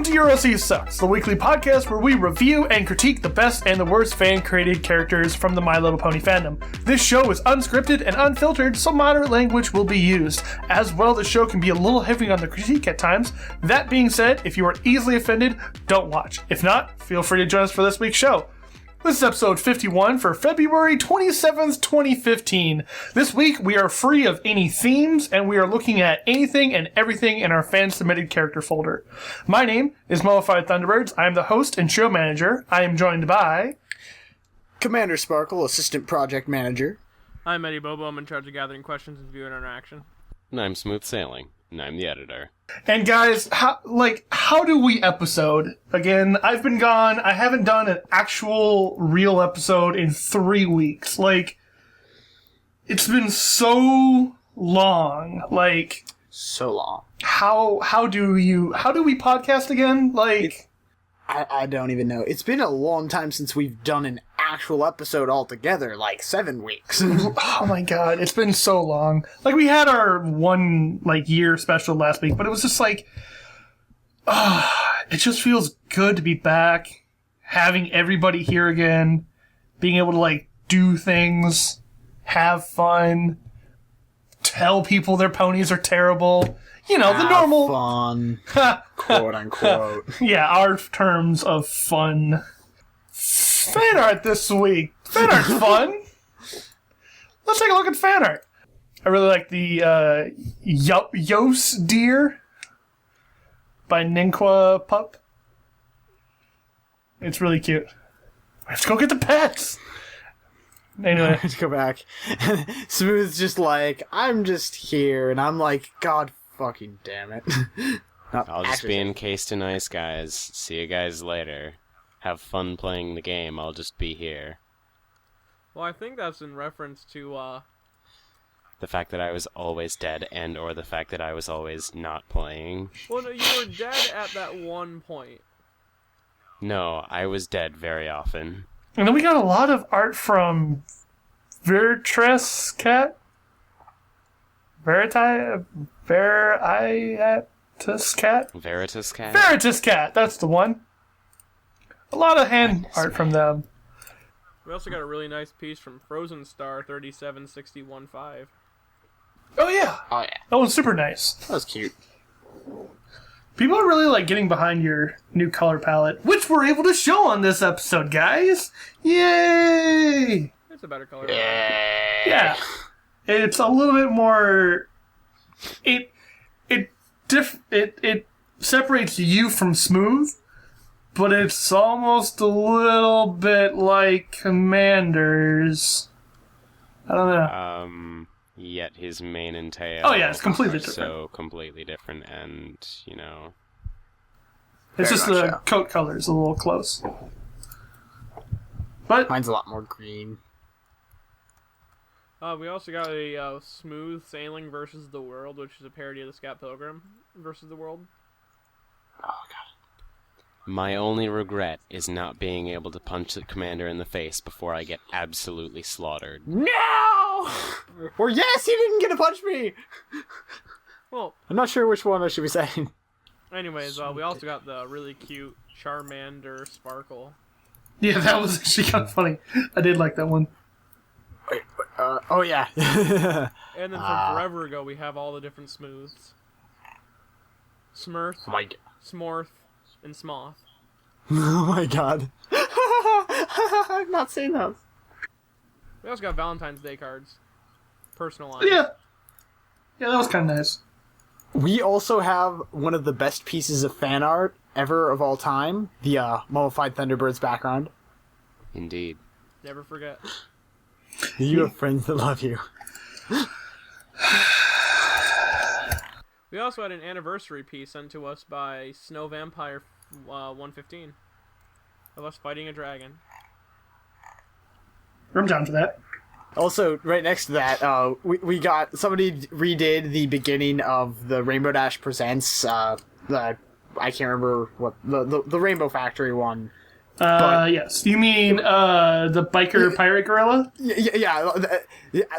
Welcome to EuroC Sucks, the weekly podcast where we review and critique the best and the worst fan-created characters from the My Little Pony fandom. This show is unscripted and unfiltered, so moderate language will be used. As well, the show can be a little heavy on the critique at times. That being said, if you are easily offended, don't watch. If not, feel free to join us for this week's show. This is episode 51 for February 27th, 2015. This week, we are free of any themes, and we are looking at anything and everything in our fan-submitted character folder. My name is Motorboard Thunderbirds. I am the host and show manager. I am joined by... Commander Sparkle, Assistant Project Manager. I'm Eddie Bobo. I'm in charge of gathering questions and viewer interaction. And I'm Smooth Sailing, and I'm the editor. And guys, how do we episode? Again, I've been gone. I haven't done an actual real episode in 3 weeks. It's been so long. So long. How do we podcast again? I don't even know. It's been a long time since we've done an actual episode altogether, 7 weeks. Oh my god, it's been so long. We had our 1 year special last week, but it was just it just feels good to be back, having everybody here again, being able to do things, have fun, tell people their ponies are terrible. The normal fun, quote unquote. Yeah, our terms of fun. Fan art this week. Fan art's fun. Let's take a look at fan art. I really like the Yos Deer by Ninqua Pup. It's really cute. Let's go get the pets. Anyway, Let's go back. Smooth's just I'm just here, and I'm God fucking damn it. I'll just be encased in ice, guys. See you guys later. Have fun playing the game. I'll just be here. Well, I think that's in reference to, the fact that I was always dead or the fact that I was always not playing. Well, no, you were dead at that one point. No, I was dead very often. and then we got a lot of art from Veritas Cat. Veritas Cat? Veritas Cat? Veritas Cat, that's the one. A lot of hand art from them. We also got a really nice piece from Frozen Star 37615. Oh yeah. Oh yeah, That one's super nice. that was cute. People are really getting behind your new color palette, which we're able to show on this episode, guys. Yay! It's a better color. Yeah. It's a little bit more. It separates you from Smooth, but it's almost a little bit like Commander's. I don't know. Yet his mane and tail. Oh yeah, it's completely are different. So completely different, and It's just Very the much so. coat color is a little close. But Mine's a lot more green. We also got a Smooth Sailing versus the World, which is a parody of the Scott Pilgrim versus the World. Oh god. my only regret is not being able to punch the commander in the face before I get absolutely slaughtered. No! Or yes, he didn't get to punch me! Well, I'm not sure which one I should be saying. anyways, we also got the really cute Charmander Sparkle. yeah, that was actually kind of funny. I did like that one. Wait, oh yeah. And then from forever ago, we have all the different Smooths. Smurf, Oh my god. Smorth, and Smoth. Oh my god. I've not seen those. We also got Valentine's Day cards. Personalized. Yeah, that was kind of nice. We also have one of the best pieces of fan art ever of all time. The Mummified Thunderbird's background. Indeed. Never forget. You have friends that love you. We also had an anniversary piece sent to us by Snow Vampire 115 of us fighting a dragon. I'm down for that. Also, right next to that, we got somebody redid the beginning of the Rainbow Dash Presents. I can't remember what the Rainbow Factory one. Yes. You mean the biker pirate gorilla? Yeah,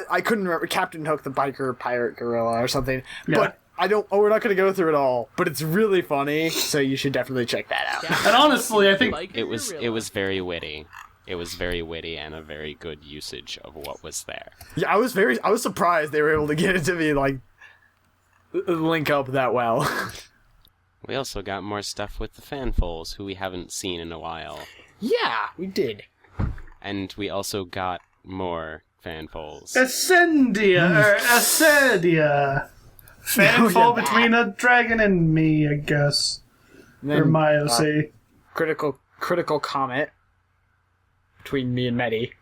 I couldn't remember Captain Hook, the biker pirate gorilla, or something. Yeah. But we're not going to go through it all, but it's really funny, so you should definitely check that out. Yeah. And honestly, I think Like It was very witty. It was very witty and a very good usage of what was there. Yeah, I was surprised they were able to get it to me, like, link up that well. We also got more stuff with the fanfols, who we haven't seen in a while. Yeah, we did. And we also got more fanfols. Ascendia. Fanful yeah, between a dragon and me, I guess. And then, Or my OC. critical comment between me and Medi.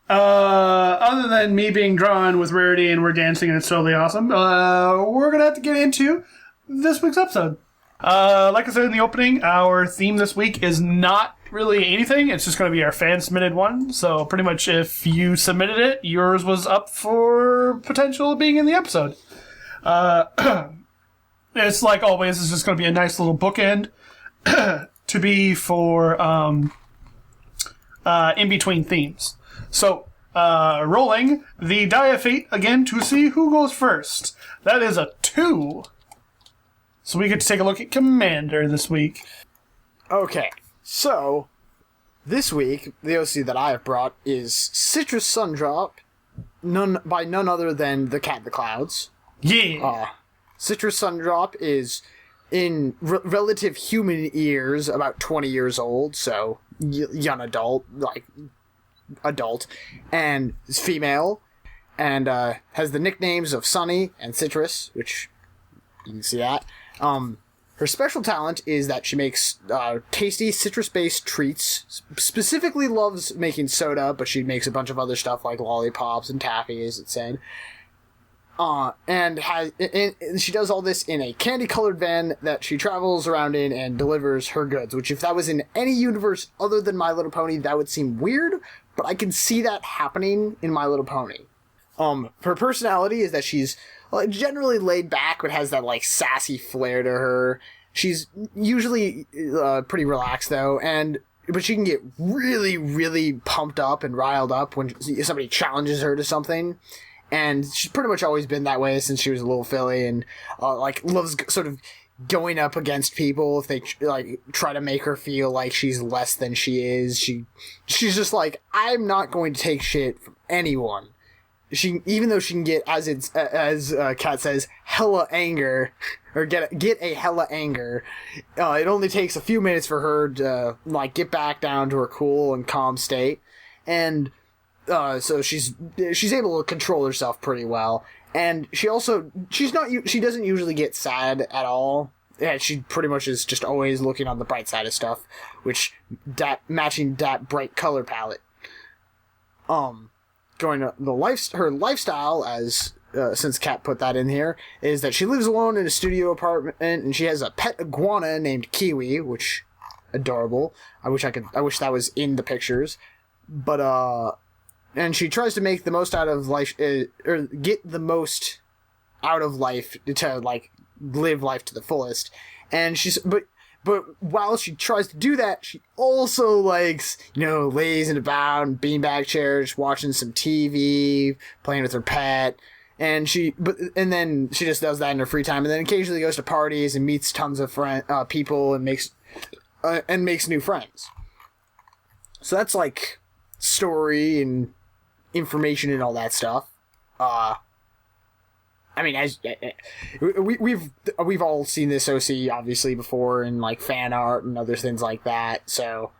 Other than me being drawn with Rarity and we're dancing and it's totally awesome, we're gonna have to get into this week's episode. Like I said in the opening, our theme this week is not really anything. It's just going to be our fan-submitted one. So pretty much if you submitted it, yours was up for potential being in the episode. It's like always, it's just going to be a nice little bookend to be for in-between themes. So, rolling the die of fate again to see who goes first. That is a 2. So we get to take a look at Commander this week. Okay, so this week the OC that I have brought is Citrus Sundrop, by none other than the Cat in the Clouds. Yeah. Citrus Sundrop is in relative human years about 20 years old, so young adult, and is female, and has the nicknames of Sunny and Citrus, which you can see that. Her special talent is that she makes tasty citrus-based treats. Specifically loves making soda, but she makes a bunch of other stuff like lollipops and taffy, as it said. And she does all this in a candy-colored van that she travels around in and delivers her goods, which if that was in any universe other than My Little Pony, that would seem weird, but I can see that happening in My Little Pony. Her personality is that she's generally laid back, but has that sassy flair to her. She's usually pretty relaxed though, but she can get really, really pumped up and riled up when somebody challenges her to something. And she's pretty much always been that way since she was a little filly, and loves sort of going up against people if they try to make her feel like she's less than she is. She's just like, I'm not going to take shit from anyone. Even though she can get, as Kat says, hella anger, or get a hella anger, it only takes a few minutes for her to get back down to her cool and calm state, and so she's able to control herself pretty well, and she doesn't usually get sad at all. Yeah, she pretty much is just always looking on the bright side of stuff, which matching that bright color palette. Going to her lifestyle, as since Kat put that in here, is that she lives alone in a studio apartment, and she has a pet iguana named Kiwi, which adorable. I wish that was in the pictures, but and she tries to make the most out of life, or get the most out of life to live life to the fullest, and But while she tries to do that, she also likes, lazing about in beanbag chairs, watching some TV, playing with her pet, and then she just does that in her free time, and then occasionally goes to parties and meets tons of people and makes new friends. So that's story and information and all that stuff. I mean, as we've all seen this OC obviously before in fan art and other things like that. So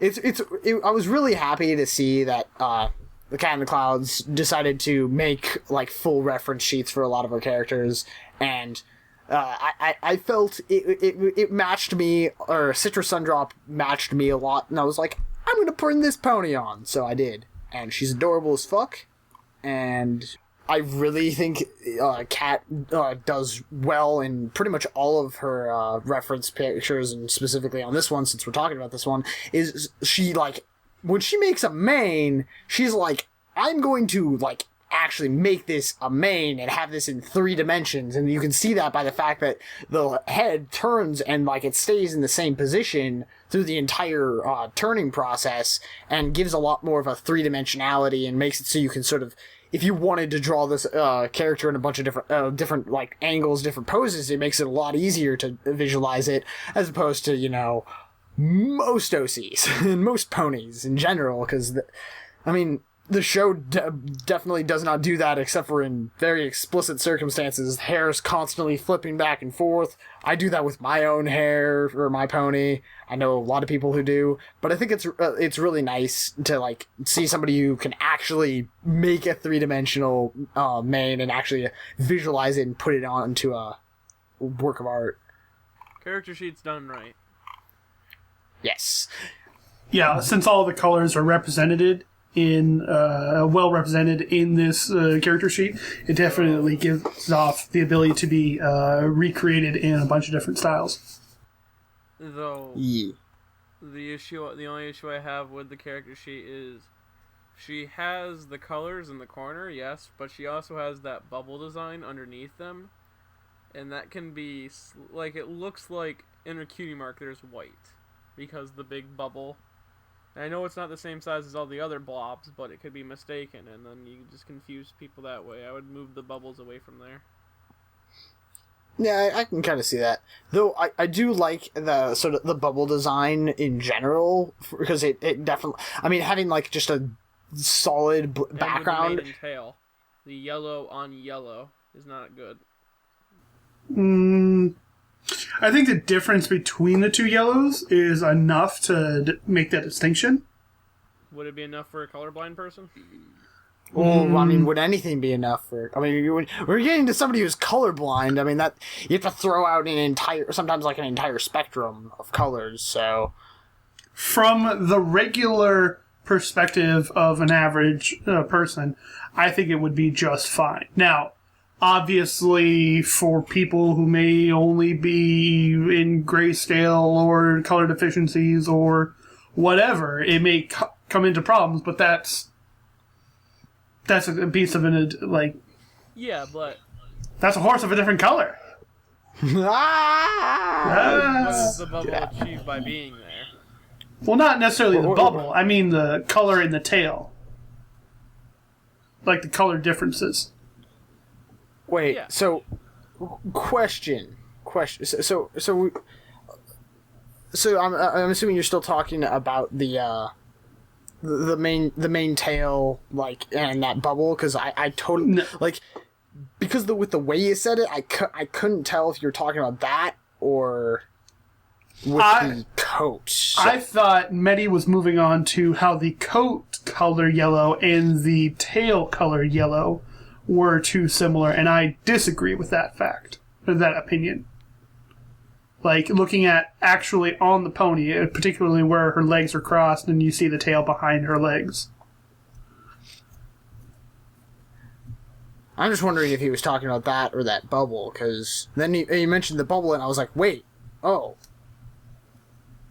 I was really happy to see that the Cat in the Clouds decided to make full reference sheets for a lot of our characters, and I felt it matched me, or Citrus Sundrop matched me a lot, and I was like, I'm gonna bring this pony on, so I did, and she's adorable as fuck, and I really think Kat does well in pretty much all of her reference pictures, and specifically on this one, since we're talking about this one, is she, when she makes a mane, she's like, I'm going to, actually make this a mane and have this in 3 dimensions, and you can see that by the fact that the head turns and, it stays in the same position through the entire turning process, and gives a lot more of a 3-dimensionality, and makes it so you can sort of if you wanted to draw this character in a bunch of different like angles, different poses, it makes it a lot easier to visualize it as opposed to, you know, most OCs and most ponies in general. Because, the show definitely does not do that except for in very explicit circumstances. Hair is constantly flipping back and forth. I do that with my own hair or my pony. I know a lot of people who do, but I think it's really nice to like see somebody who can actually make a 3-dimensional mane and actually visualize it and put it onto a work of art. Character sheet's done right. Yes. Yeah, since all the colors are represented well represented in this character sheet, it definitely gives off the ability to be recreated in a bunch of different styles. Though, Yeah. the only issue I have with the character sheet is she has the colors in the corner, yes, but she also has that bubble design underneath them, and that can be like, it looks like in a cutie mark there's white because the big bubble. I know it's not the same size as all the other blobs, but it could be mistaken, and then you just confuse people that way. I would move the bubbles away from there. Yeah, I can kind of see that. Though I do like the sort of the bubble design in general, because it definitely... having like just a solid background... And with the mane and tail. The yellow on yellow is not good. I think the difference between the two yellows is enough to make that distinction. Would it be enough for a colorblind person? Well, would anything be enough for... we're getting to somebody who's colorblind. That you have to throw out sometimes like an entire spectrum of colors, so... From the regular perspective of an average person, I think it would be just fine. Now, obviously, for people who may only be in grayscale or color deficiencies or whatever, it may come into problems, but that's a piece of it, like... Yeah, but... That's a horse of a different color. What does the bubble achieve by being there? Well, not necessarily the bubble. I mean the color in the tail. Like the color differences. Wait, Yeah. so question. So I'm assuming you're still talking about the main tail, like, and that bubble, because I totally like, because with the way you said it, I couldn't tell if you're talking about that or with the coat. So. I thought Medi was moving on to how the coat color yellow and the tail color yellow were too similar, and I disagree with that fact, or that opinion. Like, looking at actually on the pony, particularly where her legs are crossed and you see the tail behind her legs. I'm just wondering if he was talking about that or that bubble, because then he mentioned the bubble, and I was like, wait, oh.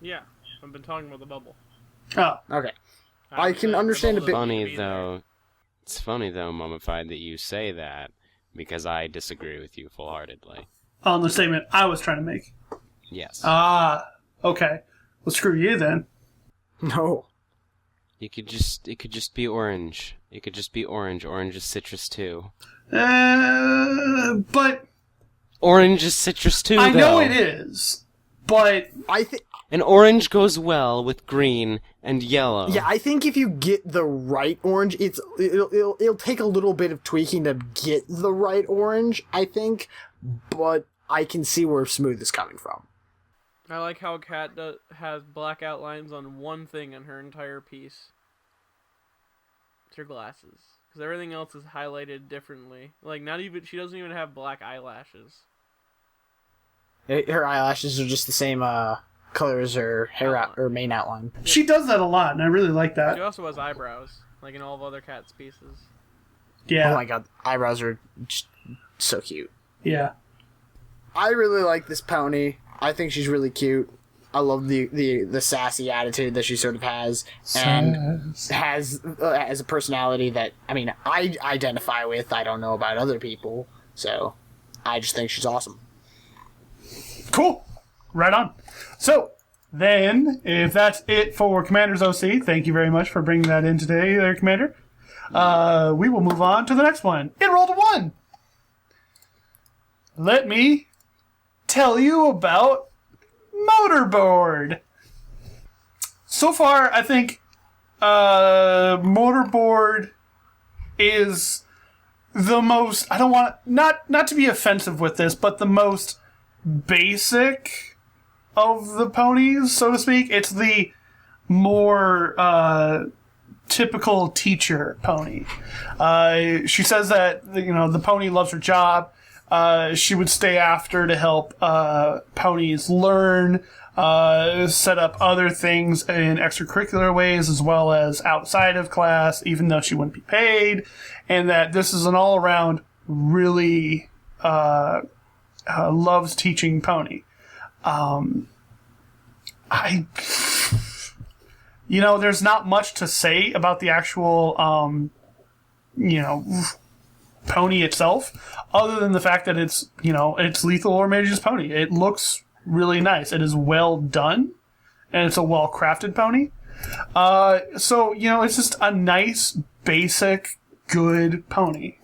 Yeah, I've been talking about the bubble. Oh. Okay. I can understand a bit... It's funny, though, Mummified, that you say that, because I disagree with you full-heartedly. On the statement I was trying to make. Yes. Ah, okay. Well, screw you, then. No. It could just be orange. It could just be orange. Orange is citrus, too. But... Orange is citrus, too, I though. know it is, but... I think... And orange goes well with green and yellow. Yeah, I think if you get the right orange, it'll take a little bit of tweaking to get the right orange, I think, but I can see where Smooth is coming from. I like how Kat has black outlines on one thing in her entire piece. It's her glasses. Because everything else is highlighted differently. Like, she doesn't even have black eyelashes. Her eyelashes are just the same color as her hair or main outline. She does that a lot, and I really like that. She also has eyebrows, like in all of other Kat's pieces. Yeah. Oh my god, eyebrows are just so cute. Yeah. I really like this pony. I think she's really cute. I love the sassy attitude that she sort of has, and has a personality that, I identify with. I don't know about other people, so I just think she's awesome. Cool. Right on. So, then, if that's it for Commander's OC, thank you very much for bringing that in today there, Commander. We will move on to the next one. It rolled a 1. Let me tell you about Motorboard. So far, I think Motorboard is the most, I don't want, not to be offensive with this, but the most basic of the ponies, so to speak. It's the more typical teacher pony. She says that the pony loves her job. She would stay after to help ponies learn, set up other things in extracurricular ways as well as outside of class, even though she wouldn't be paid, and that this is an all-around really loves teaching pony. There's not much to say about the actual, pony itself, other than the fact that it's Lethal or Mage's pony. It looks really nice. It is well done, and it's a well-crafted pony. So it's just a nice, basic, good pony.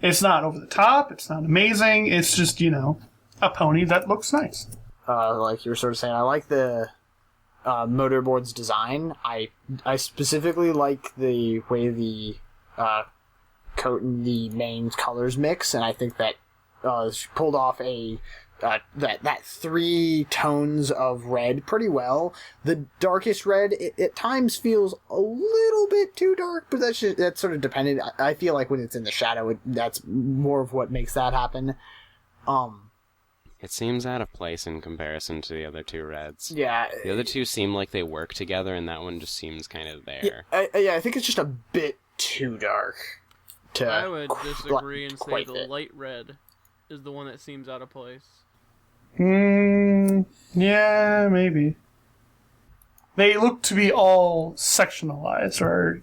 It's not over the top. It's not amazing. It's just, a pony that looks nice. Like you were sort of saying, I like the Motorboard's design. I specifically like the way the coat and the main colors mix, and I think that she pulled off that 3 tones of red pretty well. The darkest red at times feels a little bit too dark, but that's sort of dependent. I feel like when it's in the shadow, that's more of what makes that happen. It seems out of place in comparison to the other 2 reds. Yeah. The other 2 seem like they work together, and that one just seems kind of there. Yeah, I think it's just a bit too dark. I would disagree and say the light red is the one that seems out of place. Yeah, maybe. They look to be all sectionalized or,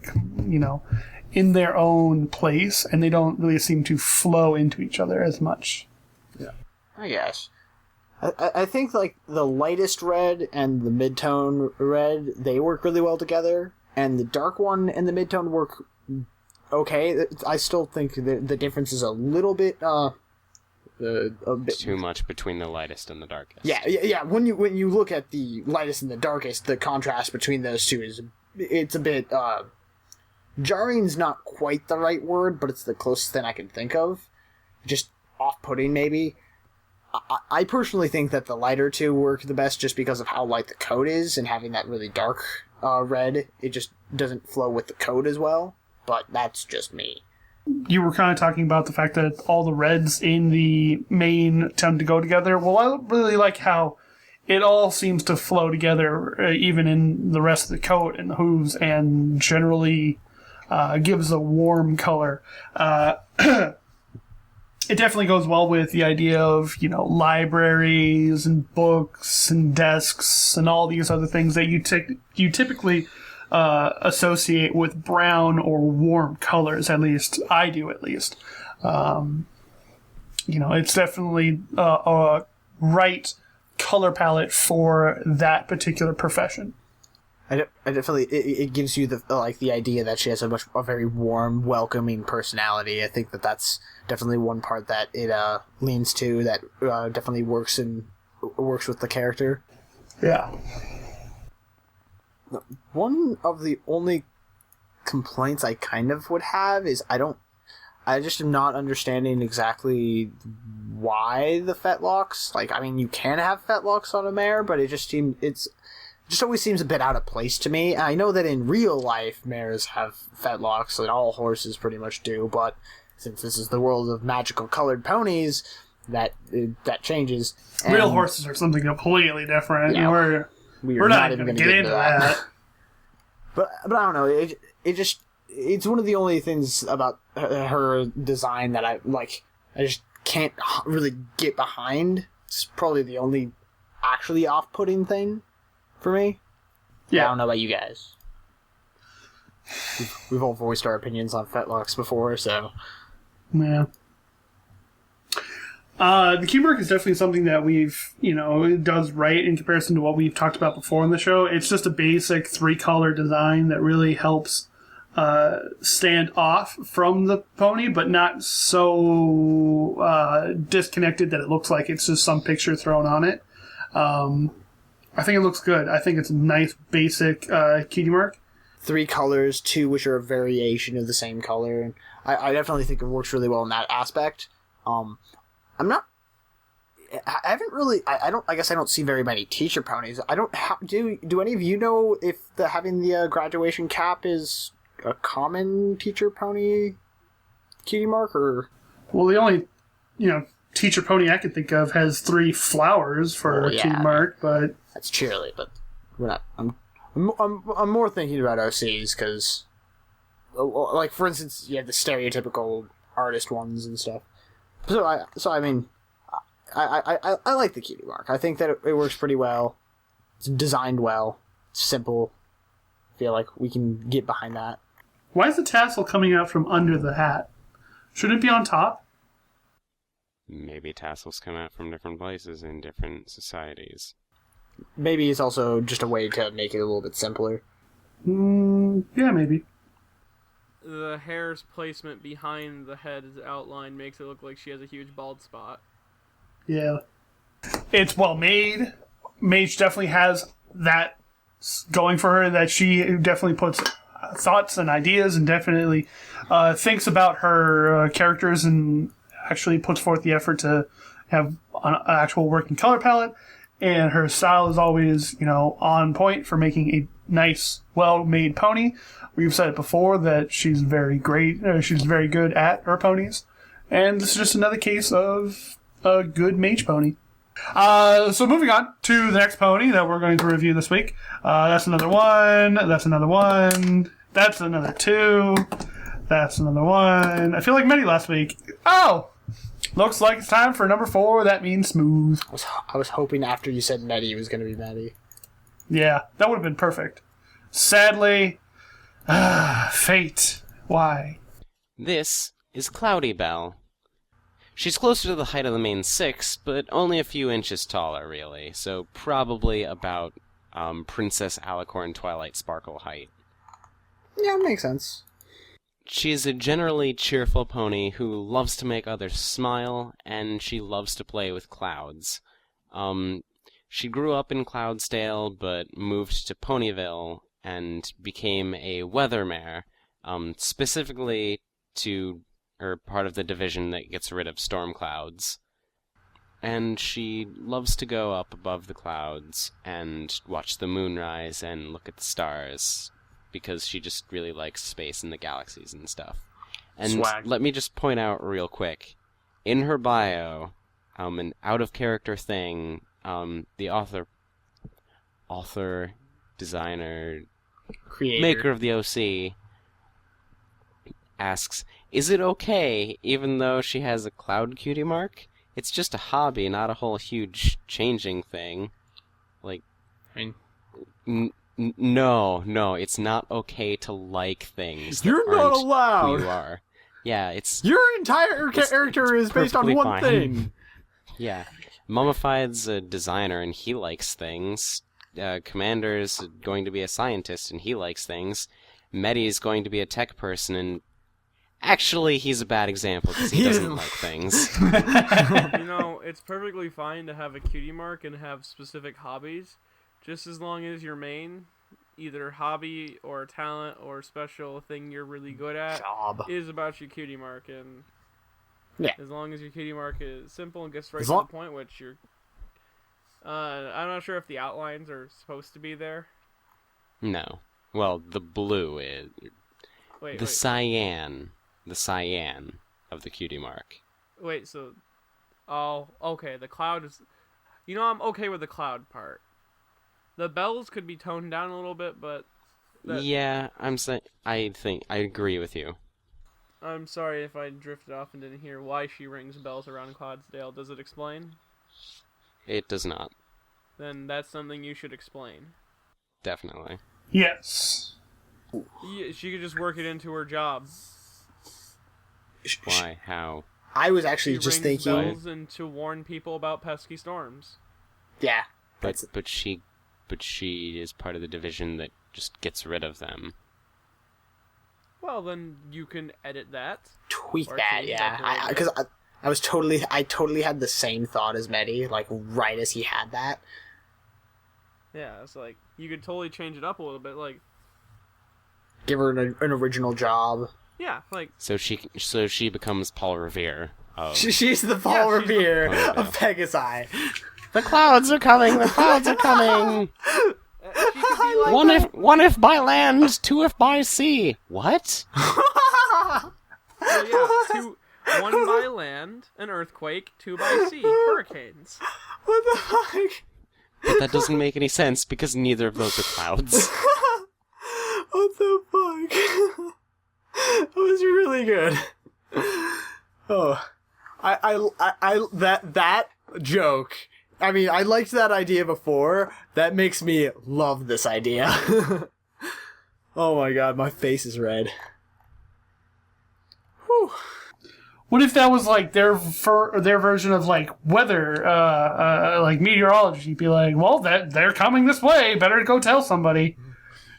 in their own place, and they don't really seem to flow into each other as much. Yeah, I guess. I think, like, the lightest red and the mid-tone red, they work really well together, and the dark one and the mid-tone work okay. I still think the difference is a little bit, a bit too much between the lightest and the darkest. Yeah. When you look at the lightest and the darkest, the contrast between those two it's a bit, jarring's not quite the right word, but it's the closest thing I can think of. Just off-putting, maybe. I personally think that the lighter 2 work the best just because of how light the coat is, and having that really dark red, it just doesn't flow with the coat as well. But that's just me. You were kind of talking about the fact that all the reds in the main tend to go together. Well, I really like how it all seems to flow together, even in the rest of the coat and the hooves, and generally gives a warm color. It definitely goes well with the idea of, libraries and books and desks and all these other things that you typically associate with brown or warm colors. At least I do. It's definitely a right color palette for that particular profession. I definitely it gives you the idea that she has a very warm, welcoming personality. I think that's definitely one part that it leans to, that definitely works with the character. Yeah. One of the only complaints I kind of would have is I just am not understanding exactly why the fetlocks. Like, I mean, you can have fetlocks on a mare, but it just always seems a bit out of place to me. I know that in real life, mares have fetlocks, and all horses pretty much do, but since this is the world of magical colored ponies, that changes. Real horses are something completely different. Yeah, we're not even going to get into that. But I don't know. It's one of the only things about her design that I just can't really get behind. It's probably the only actually off-putting thing for me. Yeah. I don't know about you guys. We've all voiced our opinions on fetlocks before, so... Yeah. The key mark is definitely something that it does right in comparison to what we've talked about before on the show. It's just a basic 3-color design that really helps stand off from the pony, but not so disconnected that it looks like it's just some picture thrown on it. I think it looks good. I think it's a nice, basic cutie mark. 3 colors, 2 which are a variation of the same color. And I definitely think it works really well in that aspect. I haven't really. I guess I don't see very many teacher ponies. I don't. Do any of you know if having the graduation cap is a common teacher pony cutie mark, or? Well, the only teacher pony I can think of has 3 flowers for a cutie mark, but that's cheerily. But we're not. I'm more thinking about OCs because, like, for instance, you have the stereotypical artist ones and stuff. I like the cutie mark. I think that it works pretty well. It's designed well. It's simple. I feel like we can get behind that. Why is the tassel coming out from under the hat? Shouldn't it be on top? Maybe tassels come out from different places in different societies. Maybe it's also just a way to make it a little bit simpler. Yeah, maybe. The hair's placement behind the head's outline makes it look like she has a huge bald spot. Yeah. It's well made. Mage definitely has that going for her, that she definitely puts thoughts and ideas and definitely thinks about her characters and actually puts forth the effort to have an actual working color palette. And her style is always, on point for making a nice, well-made pony. We've said it before that she's very great. She's very good at her ponies. And this is just another case of a good mage pony. So moving on to the next pony that we're going to review this week. That's another one. That's another one. That's another 2. That's another one. I feel like many last week. Oh! Looks like it's time for number 4. That means smooth. I was hoping after you said Meddy it was going to be Meddy. Yeah, that would have been perfect. Sadly, fate. Why? This is Cloudy Belle. She's closer to the height of the main 6, but only a few inches taller, really. So probably about Princess Alicorn Twilight Sparkle height. Yeah, makes sense. She is a generally cheerful pony who loves to make others smile, and she loves to play with clouds. She grew up in Cloudsdale, but moved to Ponyville and became a weather mare, specifically to or part of the division that gets rid of storm clouds. And she loves to go up above the clouds and watch the moon rise and look at the stars, because she just really likes space and the galaxies and stuff. And Swag. Let me just point out real quick, in her bio, an out-of-character thing, the author, designer, Creator. maker of the OC, asks, is it okay, even though she has a cloud cutie mark? It's just a hobby, not a whole huge changing thing. Like, I mean... No, it's not okay to like things. You're not allowed. Who you are. Yeah, it's your entire character is based on one thing. Yeah, Mummified's a designer and he likes things. Commander's going to be a scientist and he likes things. Meddy's going to be a tech person and actually he's a bad example because he doesn't like things. It's perfectly fine to have a cutie mark and have specific hobbies. Just as long as your main, either hobby or talent or special thing you're really good at, is about your cutie mark. And as long as your cutie mark is simple and gets right to the point, which you're... I'm not sure if the outlines are supposed to be there. No. Well, the blue is... cyan. The cyan of the cutie mark. Wait, so... Oh, okay, the cloud is... I'm okay with the cloud part. The bells could be toned down a little bit, but... Yeah, I think I agree with you. I'm sorry if I drifted off and didn't hear why she rings bells around Cloudsdale. Does it explain? It does not. Then that's something you should explain. Definitely. Yes. Yeah, she could just work it into her job. Why? How? I was actually she just rings thinking... bells and to warn people about pesky storms. Yeah. But she is part of the division that just gets rid of them. Well, then you can edit that. Tweak Or that, change yeah. that to Because I totally had the same thought as Mehdi, like right as he had that. Yeah, it's like you could totally change it up a little bit, like Give her an original job. yeah, like So she becomes Paul Revere. She's the Paul Yeah, she's the- Revere Oh, of Pegasi. The clouds are coming. The clouds are coming. she could be like One if by land, two if by sea. What? so yeah, one by land, an earthquake, 2 by sea, hurricanes. What the fuck? But that doesn't make any sense because neither of those are clouds. What the fuck? That was really good. Oh, I that joke. I mean, I liked that idea before. That makes me love this idea. Oh my god, my face is red. Whew. What if that was like their version of like weather, like meteorology? Be like, well, they're coming this way. Better go tell somebody.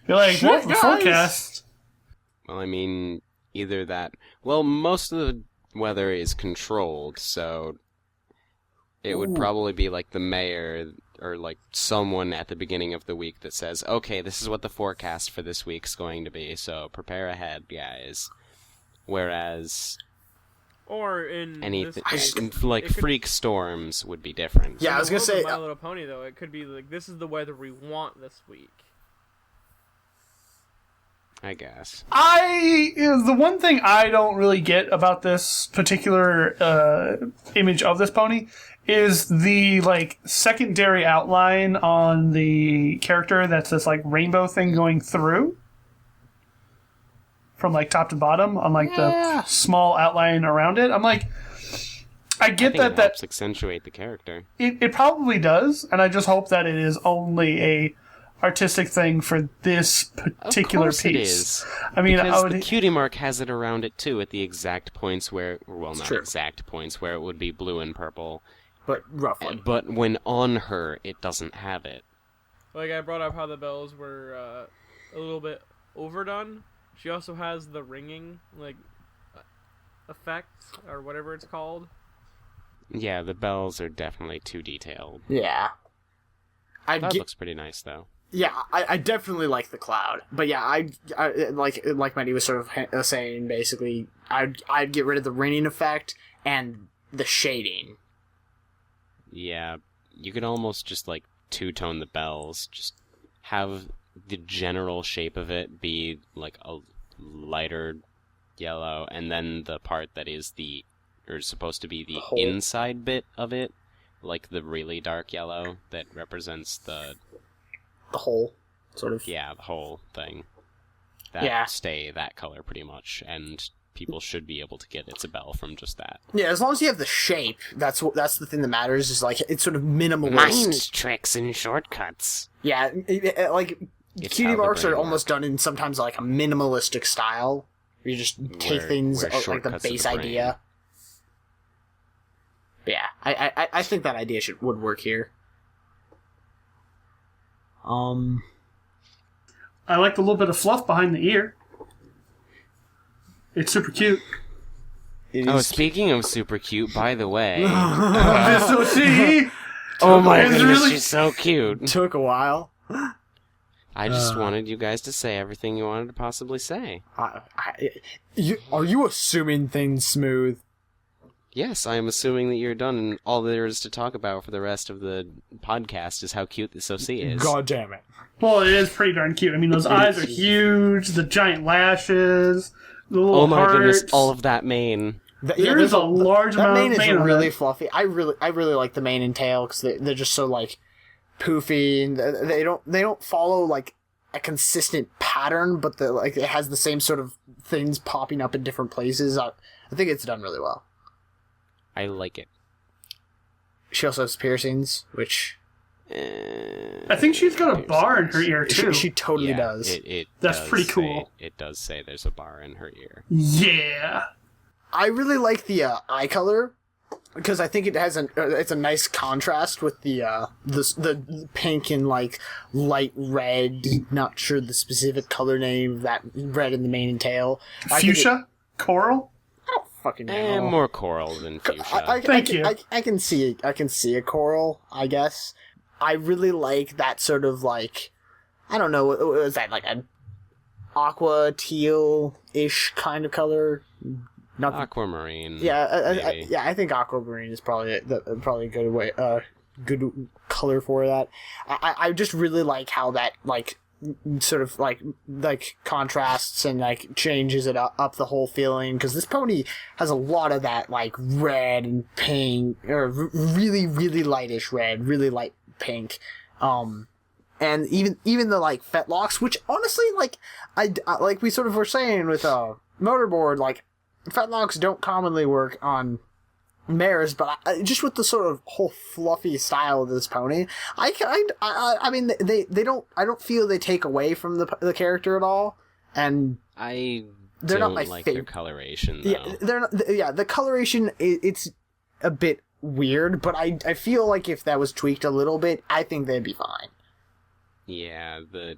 Be like, Shit, what's the guys. forecast? Well, I mean, either that. Well, most of the weather is controlled, so it would probably be like the mayor or like someone at the beginning of the week that says, okay, this is what the forecast for this week's going to be, so prepare ahead, guys. Whereas Or in anything, this case, like it could- freak storms would be different. Yeah, I was in the gonna world say. of My Little Pony, though, it could be like, this is the weather we want this week. I guess. The one thing I don't really get about this particular image of this pony is the like secondary outline on the character. That's this like rainbow thing going through from like top to bottom on like the small outline around it. I'm like, I get I think it that helps accentuate the character. it probably does, and I just hope that it is only a artistic thing for this particular Of course piece. it is. I mean, Because I would, the cutie mark has it around it too at the exact points where, well, not true. exact points where it would be blue and purple. But roughly. But when on her, it doesn't have it. Like, I brought up how the bells were a little bit overdone. She also has the ringing, like, effect, or whatever it's called. Yeah, the bells are definitely too detailed. Yeah. That looks pretty nice, though. Yeah, I definitely like the cloud, but yeah, I like Mandy was sort of saying basically, I'd get rid of the raining effect and the shading. Yeah, you could almost just like two-tone the bells, just have the general shape of it be like a lighter yellow, and then the part that is supposed to be the Whole. inside bit of it, like the really dark yellow that represents the whole sort of. the whole thing. Yeah. Stay that color pretty much, and people should be able to get It's a Bell from just that. Yeah, as long as you have the shape, that's the thing that matters. Is like it's sort of minimalist. Mind tricks and shortcuts. Yeah, like It's cutie how the marks are brain almost done in sometimes like a minimalistic style. Where you just take things where like the shortcuts are base the brain. idea. But yeah, I think that idea would work here. I like the little bit of fluff behind the ear. It's super cute. It Oh, is- speaking of super cute, by the way. So see, Oh my It's goodness, really- she's so cute. took a while. I just wanted you guys to say everything you wanted to possibly say. Are you assuming things smooth? Yes, I am assuming that you're done, and all there is to talk about for the rest of the podcast is how cute this OC is. God damn it! well, it is pretty darn cute. I mean, those eyes are huge. The giant lashes. The little Oh my hearts. goodness, all of that mane. There is a large that amount mane of is mane on really that. fluffy. I really like the mane and tail because they're just so like poofy, and they don't follow like a consistent pattern, but it has the same sort of things popping up in different places. I think it's done really well. I like it. She also has piercings, which I think she's got a bar in her ear too. she totally Yeah, does. It That's does pretty say- cool. It does say there's a bar in her ear. Yeah. I really like the eye color. because I think it has it's a nice contrast with the pink and like light red. Not sure the specific color name of that red in the mane and tail. Fuchsia? Coral? I don't fucking know. More coral than fuchsia. Thank you. I can see a coral, I guess. I really like that sort of like, I don't know, what was that, like a aqua teal-ish kind of color? Aquamarine. Yeah, I think aquamarine is probably a good way, good color for that. I just really like how that like sort of like contrasts and like changes it up the whole feeling, because this pony has a lot of that like red and pink, or really really lightish red, really light pink, and even the like fetlocks, which honestly like I like we sort of were saying with Motorboard, like fetlocks don't commonly work on mares, but just with the sort of whole fluffy style of this pony, I mean they don't, I don't feel they take away from the character at all, and they're not my like favorite. their coloration though. Yeah, they're not. Yeah, the coloration it's a bit weird, but I feel like if that was tweaked a little bit, I think they'd be fine. Yeah, the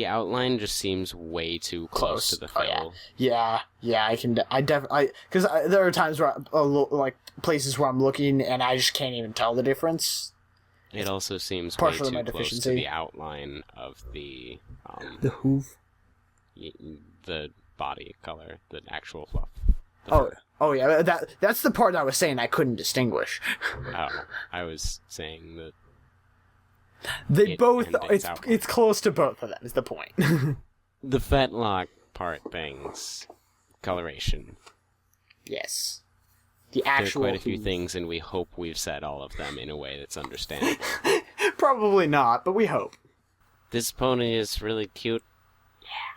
outline just seems way too close to the fill. Yeah, I definitely, because there are times where like places where I'm looking and I just can't even tell the difference. It also seems way Partially too my close deficiency. to the outline of the hoof. The body color, the actual fluff. Oh yeah, that's the part I was saying I couldn't distinguish. Oh, I was saying that they both, and it's close to both of them is the point. the fetlock part things coloration. Yes. The There are actual quite a few hoof. things, and we hope we've said all of them in a way that's understandable. Probably not, but we hope. This pony is really cute,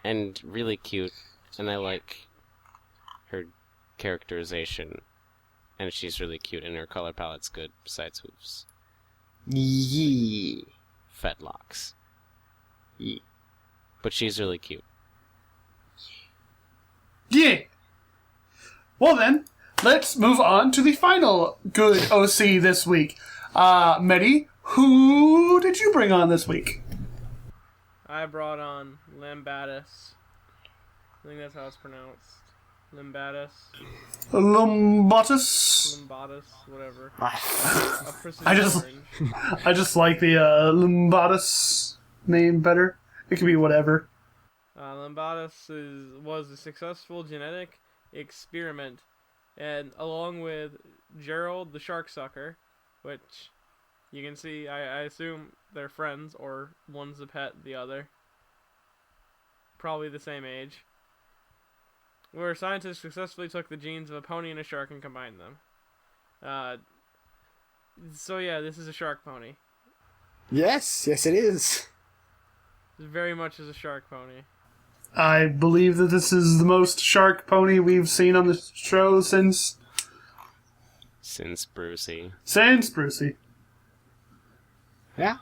and really cute, and I like her characterization, and she's really cute, and her color palette's good, besides hooves. Yee. Fetlocks. Yee. But she's really cute. Yeah. Well then, let's move on to the final good OC this week. Medi, who did you bring on this week? I brought on Lambadas. I think that's how it's pronounced. Lambadas. Lambadas. Lambadas, whatever. Ah. A precision I just- orange. I just like the Lambadas name better. It could be whatever. Lambadas was a successful genetic experiment, and along with Gerald the shark sucker, which you can see, I assume they're friends, or one's a pet, the other. Probably the same age. Where scientists successfully took the genes of a pony and a shark and combined them. So yeah, this is a shark pony. Yes, it is. It very much is a shark pony. I believe that this is the most shark pony we've seen on the show since Brucey. Brucey. Yeah.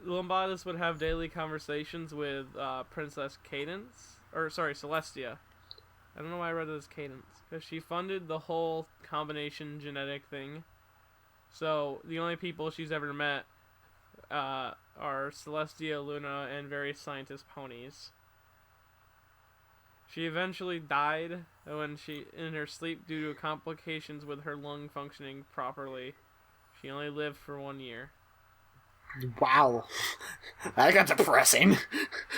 Lambadas would have daily conversations with Princess Celestia. I don't know why I read it as Cadence. Because she funded the whole combination genetic thing. So the only people she's ever met are Celestia, Luna, and various scientist ponies. She eventually died when in her sleep due to complications with her lung functioning properly. She only lived for 1 year. Wow. That got depressing.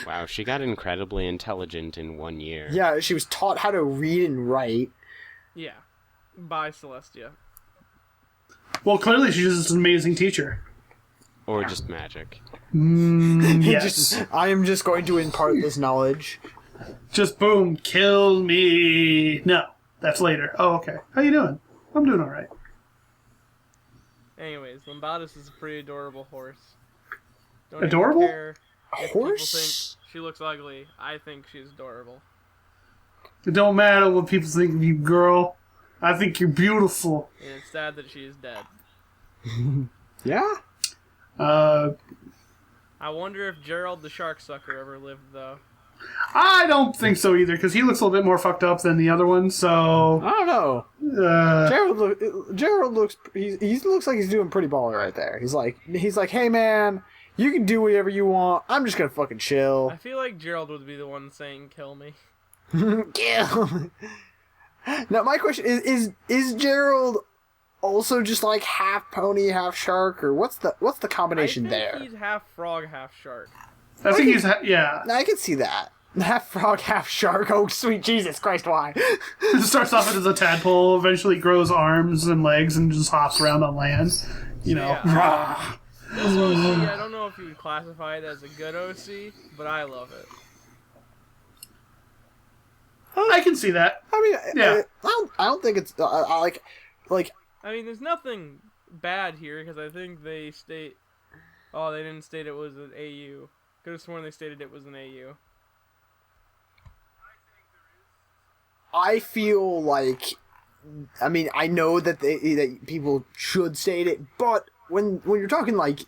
Wow, she got incredibly intelligent in 1 year. Yeah, she was taught how to read and write. Yeah. By Celestia. Well, clearly she's just an amazing teacher. Or just magic. Yes. I am just going to impart this knowledge. Just boom, kill me. No, that's later. Oh, okay. How you doing? I'm doing all right. Anyways, Lambadas is a pretty adorable horse. Don't Adorable? Even care if people Horse? think she looks ugly. I think she's adorable. It don't matter what people think of you, girl. I think you're beautiful. And it's sad that she is dead. Yeah? Uh, I wonder if Gerald the shark sucker ever lived, though. I don't think so either, because he looks a little bit more fucked up than the other one. So I don't know. Gerald looks. He looks like he's doing pretty baller right there. He's like, hey man, you can do whatever you want. I'm just gonna fucking chill. I feel like Gerald would be the one saying "kill me." Kill. Now my question is Gerald also just like half pony, half shark, or what's the combination there? He's half frog, half shark. I think he's yeah. I can see that. Half frog, half shark. Oh, sweet Jesus Christ, why? It starts off as a tadpole, eventually grows arms and legs, and just hops around on land. You know. Yeah. This OC, I don't know if you would classify it as a good OC, but I love it. I can see that. I mean, yeah. I don't think it's like. I mean, there's nothing bad here because I think they state. Oh, they didn't state it was an AU. Could have sworn they stated it was an AU. I feel like, I mean, I know that that people should state it, but when you're talking like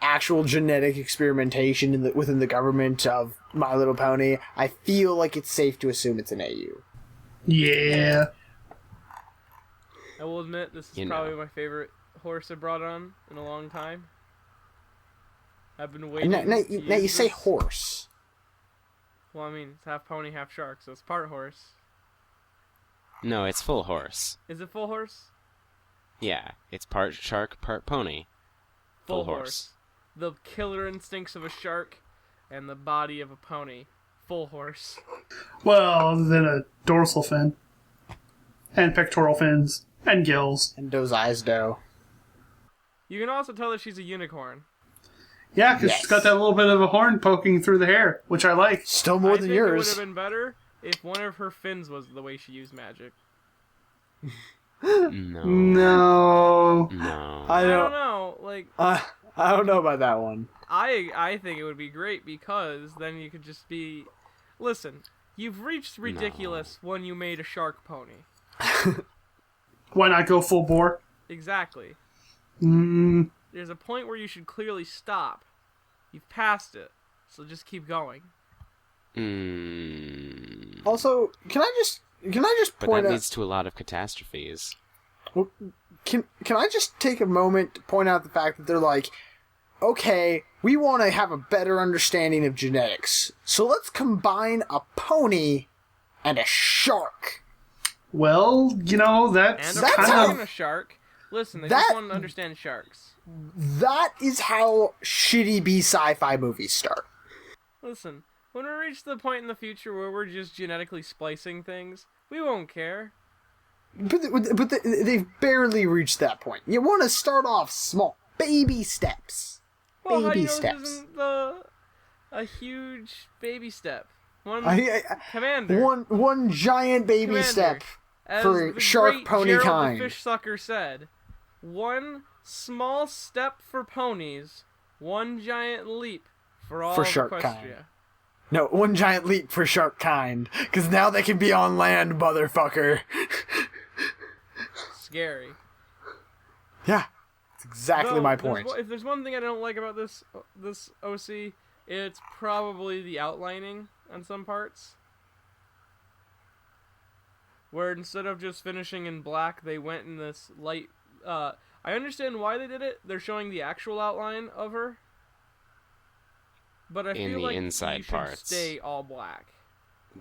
actual genetic experimentation within the government of My Little Pony, I feel like it's safe to assume it's an AU. Yeah. I will admit this is probably my favorite horse I brought on in a long time. I've been waiting. Now you say horse. Well, I mean, it's half pony, half shark, so it's part horse. No, it's full horse. Is it full horse? Yeah, it's part shark, part pony. Full horse. The killer instincts of a shark and the body of a pony. Full horse. Well, other than a dorsal fin. And pectoral fins. And gills. And those eyes do. You can also tell that she's a unicorn. Yeah, because she's got that little bit of a horn poking through the hair, which I like. Still more than yours. It would have been better if one of her fins was the way she used magic. No. I don't know. Like, I don't know about that one. I think it would be great because then you could just be... Listen, you've reached ridiculous when you made a shark pony. Why not go full bore? Exactly. Mm. There's a point where you should clearly stop. You've passed it, so just keep going. Also, can I just But point that out... leads to a lot of catastrophes. Well, can I just take a moment to point out the fact that they're like, okay, we want to have a better understanding of genetics, so let's combine a pony and a shark. Well, you know, that's kind of... a shark. Listen, they just want to understand sharks. That is how shitty B sci-fi movies start. Listen, when we reach the point in the future where we're just genetically splicing things, we won't care. But they've barely reached that point. You want to start off small. Baby steps. Well, baby how do you know steps. This isn't a huge baby step? Commander. One giant baby Commander, step as for the shark great pony Gerald kind. The fish sucker said, one small step for ponies, one giant leap for all of shark Equestria. kind. No, one giant leap for shark kind, because now they can be on land, motherfucker. Scary. Yeah, that's exactly my point. If there's one thing I don't like about this OC, it's probably the outlining on some parts. Where instead of just finishing in black, they went in this light... I understand why they did it. They're showing the actual outline of her. But I feel like inside you should parts. stay all black.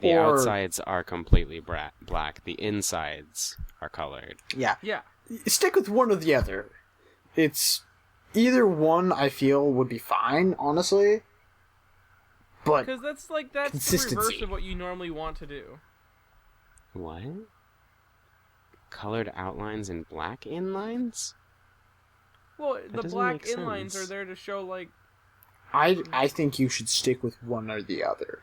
The outsides are completely black. The insides are colored. Yeah. Yeah. Stick with one or the other. It's... Either one, I feel, would be fine, honestly. But Because that's the reverse of what you normally want to do. What? Colored outlines and black inlines? Well, the black make inlines sense. are there to show, like... I think you should stick with one or the other.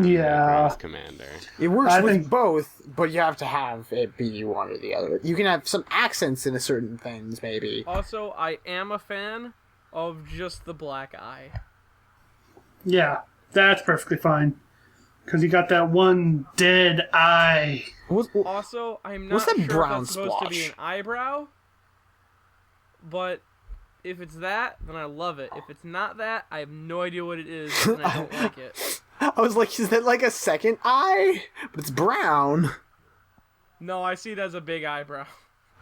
Yeah. Commander. It works with both, but you have to have it be one or the other. You can have some accents in certain things, maybe. Also, I am a fan of just the black eye. Yeah, that's perfectly fine. Because you got that one dead eye. Also, I'm not that sure brown if that's supposed to be splotch? an eyebrow, but if it's that, then I love it. If it's not that, I have no idea what it is, and I don't like it. I was like, is that like a second eye? But it's brown. No, I see it as a big eyebrow.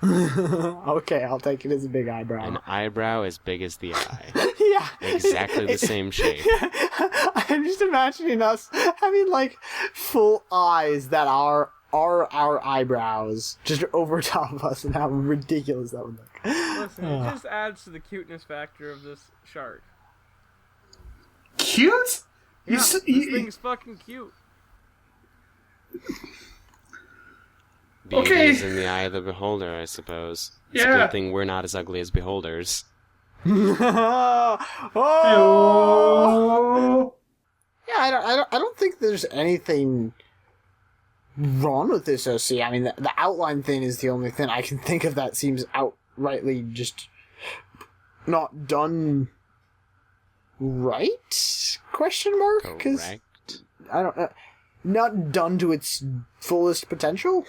Okay, I'll take it as a big eyebrow. An eyebrow as big as the eye. Yeah. Exactly the same shape. I'm just imagining us having like full eyes that are our eyebrows just over top of us and how ridiculous that would look. Listen, it just adds to the cuteness factor of this shark. Cute? Yeah, this thing's fucking cute. Beauty Okay. is in the eye of the beholder, I suppose. It's a Yeah. good thing we're not as ugly as beholders. Oh! Oh. Yeah, I don't think there's anything wrong with this OC. I mean, the outline thing is the only thing I can think of that seems outrightly just not done right? Question mark? 'Cause Correct. I don't know. Not done to its fullest potential?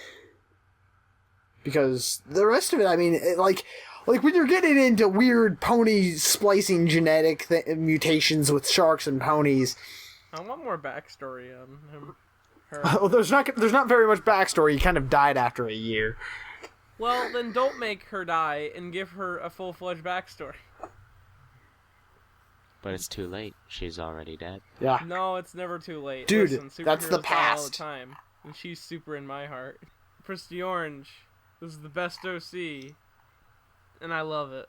Because the rest of it, I mean, like when you're getting into weird pony splicing genetic mutations with sharks and ponies. I want more backstory on him. Her. Well, there's not very much backstory. He kind of died after a year. Well, then don't make her die and give her a full-fledged backstory. But it's too late. She's already dead. Yeah. No, it's never too late. Dude, Listen, that's the superheroes die all the past. time, and she's super in my heart. Prissy Orange, this is the best OC, and I love it.